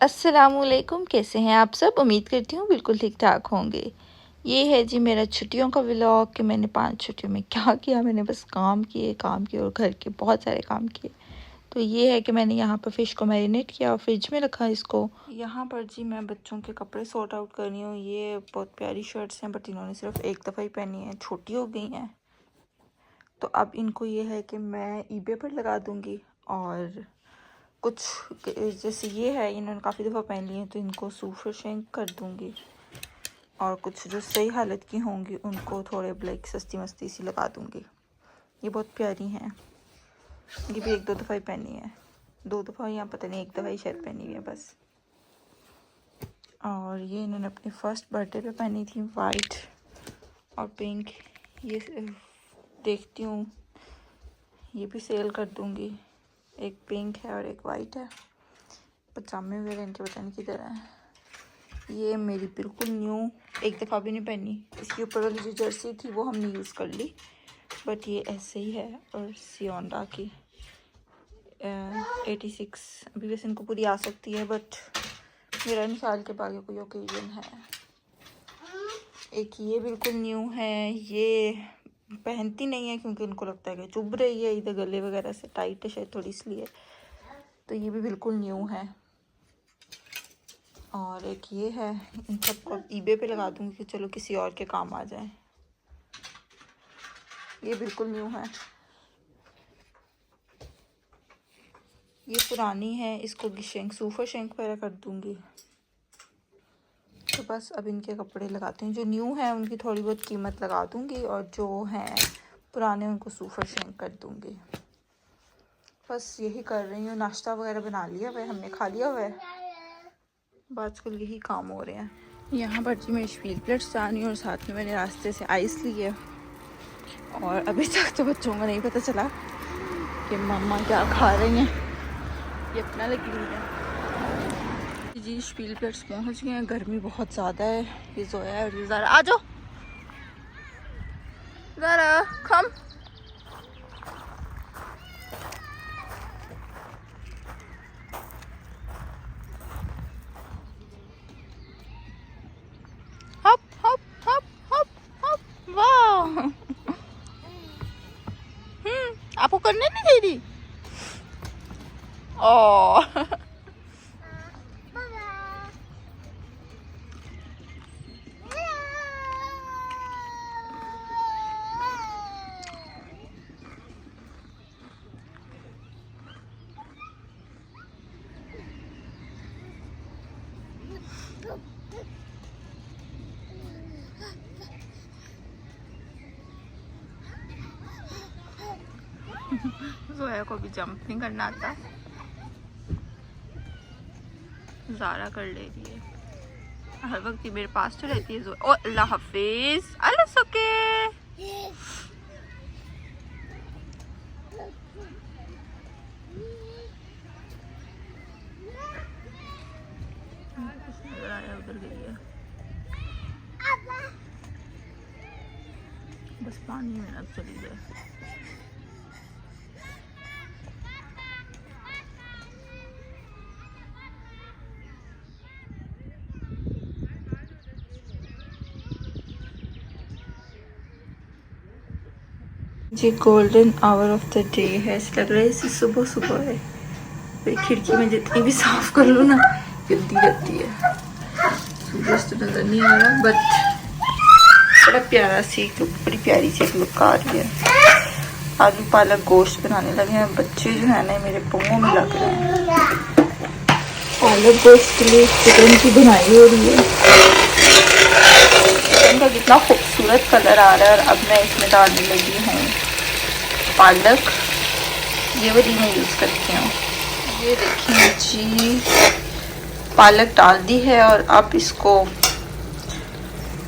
अस्सलामुअलैकुम, कैसे हैं आप सब। उम्मीद करती हूँ बिल्कुल ठीक ठाक होंगे। ये है जी मेरा छुट्टियों का व्लॉग कि मैंने 5 छुट्टियों में क्या किया। मैंने बस काम किए और घर के बहुत सारे काम किए। तो ये है कि मैंने यहाँ पर फ़िश को मैरिनेट किया और फ्रिज में रखा इसको। यहाँ पर जी मैं बच्चों के कपड़े सॉर्ट आउट कर रही हूँ। ये बहुत प्यारी शर्ट्स हैं बट इन्होंने सिर्फ एक दफ़ा ही पहनी है, छोटी हो गई हैं। तो अब इनको ये है कि मैं ईबे पर लगा दूँगी। और कुछ जैसे ये है, इन्होंने काफ़ी दफ़ा पहन लिए हैं तो इनको सूफर शेंक कर दूँगी। और कुछ जो सही हालत की होंगी उनको थोड़े ब्लैक सस्ती मस्ती सी लगा दूँगी। ये बहुत प्यारी हैं। ये भी एक दो दफ़ा ही पहनी है, 2 दफ़ा या पता नहीं 1 दफ़ा ही शायद पहनी हुई है बस। और ये इन्होंने अपने फर्स्ट बर्थडे पे पहनी थी, वाइट और पिंक। ये देखती हूँ ये भी सेल कर दूँगी। एक पिंक है और एक वाइट है। पजामे वगैरह इनके पता नहीं किधर है। ये मेरी बिल्कुल न्यू, एक दफ़ा भी नहीं पहनी। इसके ऊपर वाली जो जर्सी थी वो हमने यूज़ कर ली, बट ये ऐसे ही है। और सियोंडा की 86। अभी वैसे इनको पूरी आ सकती है बट मेरा इन साल के बाद कोई ओकेजन है। एक ये बिल्कुल न्यू है। ये पहनती नहीं है क्योंकि उनको लगता है कि चुभ रही है, इधर गले वगैरह से टाइट है शायद थोड़ी, इसलिए। तो ये भी बिल्कुल न्यू है। और एक ये है, इन सबको ईबे पे लगा दूंगी कि चलो किसी और के काम आ जाए। ये बिल्कुल न्यू है। ये पुरानी है, इसको शेंक सूफर शेंक वगैरह कर दूंगी। तो बस अब इनके कपड़े लगाते हैं। जो न्यू है उनकी थोड़ी बहुत कीमत लगा दूंगी और जो हैं पुराने उनको सूफर शेंक कर दूंगी। बस यही कर रही हूँ। नाश्ता वगैरह बना लिया हुआ है, हमने खा लिया हुआ है। आजकल यही काम हो रहे हैं। यहाँ पर जी मैं स्पीड प्लेट्स जा रही हूँ और साथ में मैंने रास्ते से आइस ली है। और अभी तक तो बच्चों को नहीं पता चला कि मम्मा क्या खा रही हैं। ये अपना लगी हुई है जी। स्पीड प्लेट्स पहुँच गए हैं। गर्मी बहुत ज़्यादा है। ये जोया है और ये ज़ारा। आ जाओ ज़ारा, कम। हप हप हप हप हप, वाह। आपको करने नहीं दे रही। ओ जोया को भी जंप नहीं करना आता। ज़ारा कर ले रही है हर वक्त। मेरे पास तो रहती है जोया। ओ अल्लाह हाफिज। अल्लाह सुके। नजर आया, उधर गई है। बस पानी में ना चली जाए। जी golden hour of the day है। ऐसा लग रहा है इसे सुबह सुबह है। मेरी खिड़की में जितनी भी साफ कर लो ना गिरती रहती है। सूरज तो नजर नहीं आ रहा बट बड़ा प्यारा सी, बड़ी प्यारी सी लुक आ रही है। आलू पालक गोश्त बनाने लगे हैं। बच्चे जो है ना मेरे पाँव में लग रहे हैं। पालक गोश्त के लिए चिकन की बुनाई हो रही है। चिकन का कितना खूबसूरत कलर आ रहा है। और अब मैं इसमें डालने लगी हूँ पालक। ये वाली मैं यूज़ करती हूँ। ये देखिए जी, पालक डाल दी है और अब इसको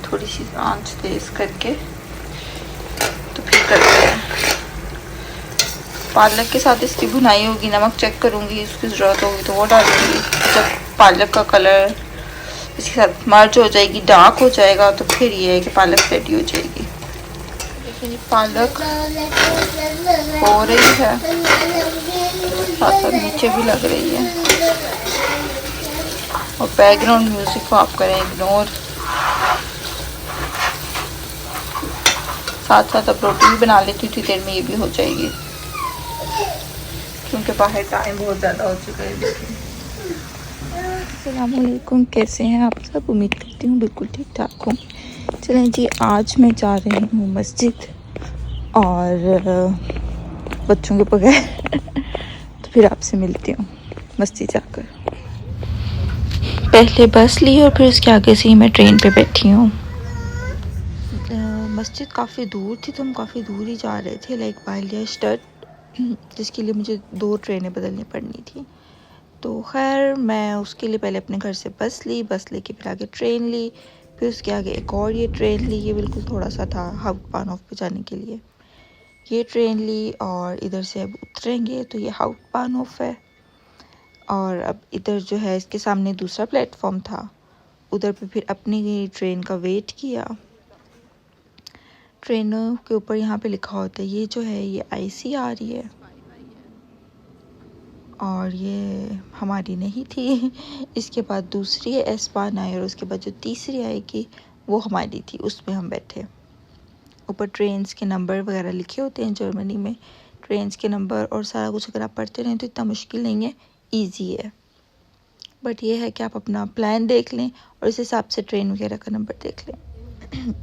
थोड़ी सी आंच तेज करके तो फिर करते हैं। पालक के साथ इसकी भुनाई होगी। नमक चेक करूँगी, इसकी ज़रूरत होगी तो वो डालूँगी। जब पालक का कलर इसके साथ मर्ज हो जाएगी, डार्क हो जाएगा, तो फिर ये है कि पालक रेडी हो जाएगी। देखिए जी पालक हो रही है, साथ साथ नीचे भी लग रही है। और बैकग्राउंड म्यूजिक को आप करें इग्नोर। साथ साथ अब रोटी भी बना लेती हूँ, देर में ये भी हो जाएगी क्योंकि बाहर टाइम बहुत ज़्यादा हो चुका है। देखिए, अस्सलामुअलैकुम, कैसे हैं आप सब? उम्मीद करती हूँ बिल्कुल ठीक ठाक हूँ। चलें जी, आज मैं जा रही हूँ मस्जिद और बच्चों के बगैर तो फिर आपसे मिलती हूँ मस्जिद जाकर। पहले बस ली और फिर उसके आगे से ही मैं ट्रेन पे बैठी हूँ। मस्जिद काफ़ी दूर थी तो हम काफ़ी दूर ही जा रहे थे, लाइक बालिया स्टड, जिसके लिए मुझे 2 ट्रेनें बदलनी पड़नी थी। तो खैर मैं उसके लिए पहले अपने घर से बस लेके फिर आगे ट्रेन ली, फिर उसके आगे एक और ये ट्रेन ली। ये बिल्कुल थोड़ा सा था हाउट पान ऑफ पे जाने के लिए। ये ट्रेन ली और इधर से अब उतरेंगे तो ये हाउट पान ऑफ है। और अब इधर जो है इसके सामने दूसरा प्लेटफॉर्म था, उधर पे फिर अपनी ट्रेन का वेट किया। ट्रेनों के ऊपर यहाँ पे लिखा होता है, ये जो है ये IC आ रही है और ये हमारी नहीं थी। इसके बाद दूसरी है S-Bahn आई और उसके बाद जो तीसरी आएगी वो हमारी थी, उसमें हम बैठे। ऊपर ट्रेन्स के नंबर वगैरह लिखे होते हैं जर्मनी में, ट्रेन्स के नंबर और सारा कुछ अगर आप पढ़ते रहें तो इतना मुश्किल नहीं है, ईजी है। बट ये है कि आप अपना प्लान देख लें और इस हिसाब से ट्रेन वगैरह का नंबर देख लें।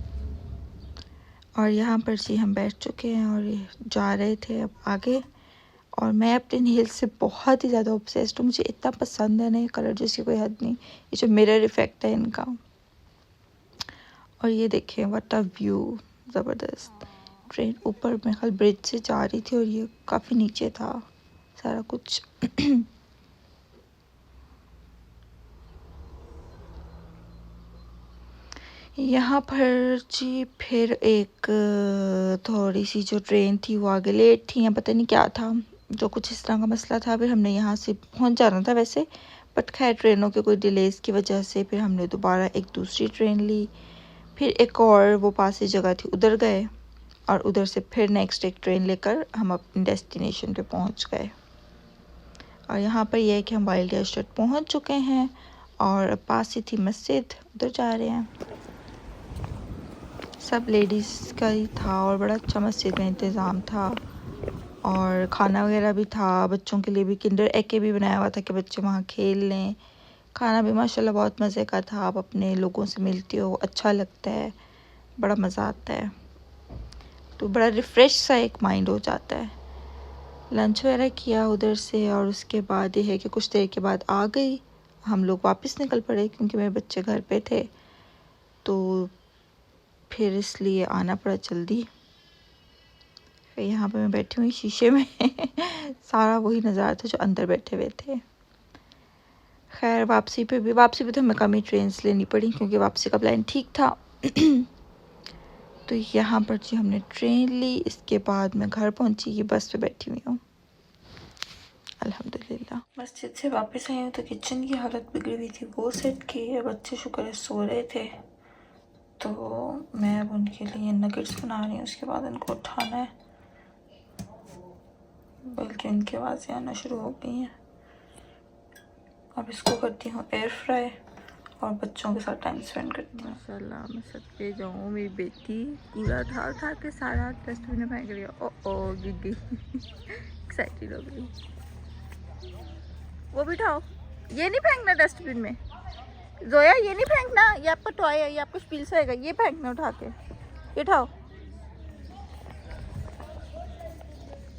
और यहाँ पर जी हम बैठ चुके हैं और ये जा रहे थे अब आगे। और मैं अपने नील्स से बहुत ही ज़्यादा ऑब्सेस्ड हूँ, मुझे इतना पसंद है ना ये कलर जिसकी कोई हद नहीं। ये जो मिरर इफ़ेक्ट है इनका, और ये देखें व्हाट अ व्यू, ज़बरदस्त। ट्रेन ऊपर मेरे ख्याल ब्रिज से जा रही थी और ये काफ़ी नीचे था सारा कुछ। यहाँ पर जी फिर एक थोड़ी सी जो ट्रेन थी वो आगे लेट थी या पता नहीं क्या था, जो कुछ इस तरह का मसला था। फिर हमने यहाँ से पहुँच जाना था वैसे, बट खैर ट्रेनों के कोई डिलेज़ की वजह से फिर हमने दोबारा एक दूसरी ट्रेन ली। फिर एक और वो पास ही जगह थी उधर गए और उधर से फिर नेक्स्ट एक ट्रेन लेकर हम अपनी डेस्टिनेशन पे पहुँच गए। और यहाँ पर यह है कि हम वाइल्ड स्टड पहुँच चुके हैं और पास ही थी मस्जिद, उधर जा रहे हैं। सब लेडीज़ का ही था और बड़ा अच्छा मस्जिद में इंतज़ाम था और खाना वगैरह भी था। बच्चों के लिए भी किंडर एग भी बनाया हुआ था कि बच्चे वहाँ खेल लें। खाना भी माशाल्लाह बहुत मज़े का था। आप अपने लोगों से मिलते हो, अच्छा लगता है, बड़ा मज़ा आता है, तो बड़ा रिफ़्रेश सा एक माइंड हो जाता है। लंच वगैरह किया उधर से और उसके बाद ये है कि कुछ देर के बाद आ गई, हम लोग वापस निकल पड़े क्योंकि मेरे बच्चे घर पे थे, तो फिर इसलिए आना पड़ा जल्दी। फिर यहाँ पे मैं बैठी हुई शीशे में सारा वही नज़ारा था जो अंदर बैठे हुए थे। खैर वापसी पे तो हमें कम ही ट्रेन लेनी पड़ी क्योंकि वापसी का प्लान ठीक था। तो यहाँ पर जी हमने ट्रेन ली, इसके बाद मैं घर पहुँची, ये बस पे बैठी हुई हूँ अल्हम्दुलिल्लाह। मस्जिद से वापस आई हूँ तो किचन की हालत बिगड़ी हुई थी, वो सेट की है। बच्चे शुक्र है सो रहे थे, तो मैं अब उनके लिए नगेट्स बना रही हूँ, उसके बाद उनको उठाना है, बल्कि उनकी आवाज़ें आना शुरू हो गई हैं। अब इसको करती हूँ एयर फ्राई और बच्चों के साथ टाइम स्पेंड करती हूँ। माशाल्लाह मैं सच पे जाऊँ, मेरी बेटी कूड़ा उठा के सारा डस्टबिन में फेंक रही है। ओ गिग्गी एक्साइटेड हो गई। वो भी उठाओ, ये नहीं फेंकना डस्टबिन में जोया, ये नहीं फेंकना, ये आपका टॉय है, ये आपको स्पील से आएगा, ये फेंकना उठा के। ये उठाओ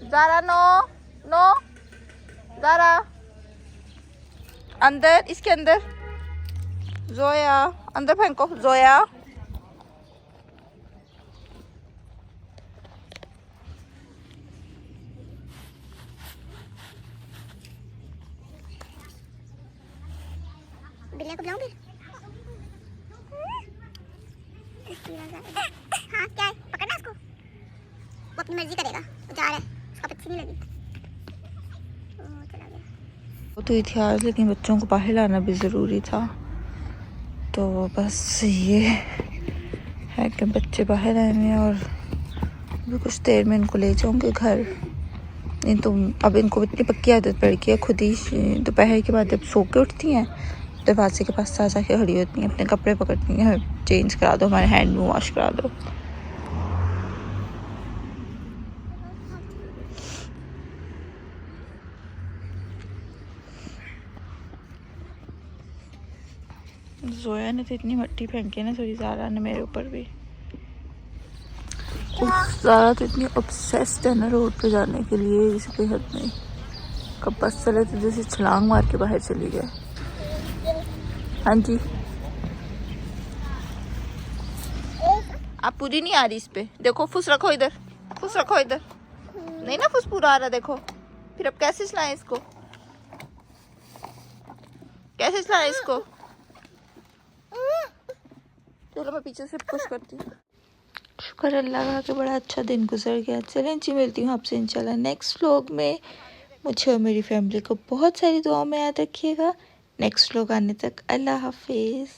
ज़ारा, नो नो ज़ारा, अंदर, इसके अंदर, जोया अंदर फेंको, जोया बिल्लियाँ को बुलाऊं फिर? हाँ क्या है, पकड़ना उसको, वो अपनी मर्जी करेगा, वो जा रहा है, उसको अच्छी नहीं लगी, चला गया। वो तो इतिहास, लेकिन बच्चों को बाहर लाना भी ज़रूरी था, तो बस ये है कि बच्चे बाहर आए हैं और अभी कुछ देर में इनको ले जाऊँगे घर। नहीं तो अब इनको इतनी पक्की आदत पड़ गई है, खुद ही दोपहर के बाद जब सो के उठती हैं दरवाजे के पास जा के खड़ी होती हैं, अपने कपड़े पकड़ती हैं, चेंज करा दो, हमारे हैंड में वॉश करा दो। जोया ने तो इतनी मट्टी फेंकी है ना, थोड़ी ज़ारा ने मेरे ऊपर भी। ज़ारा तो इतनी ऑब्सेस्ड है ना रोड पे जाने के लिए, जिसे कोई हद नहीं। कब बस चले तो जैसे छलांग मार के बाहर चली गए। हाँ जी, आप पूरी नहीं आ रही इस पे, देखो फुस रखो इधर, फुस रखो इधर, नहीं ना फुस पूरा आ रहा, देखो फिर अब कैसे चलाएं इसको, कैसे चलाएं इसको। चलो मैं पीछे से पुश करती हूँ। शुक्र अल्लाह का कि बड़ा अच्छा दिन गुजर गया। चलें जी, मिलती हूँ आपसे इंशाल्लाह नेक्स्ट व्लॉग में। मुझे और मेरी फैमिली को बहुत सारी दुआओं में याद रखिएगा। नेक्स्ट व्लॉग आने तक अल्लाह हाफिज़।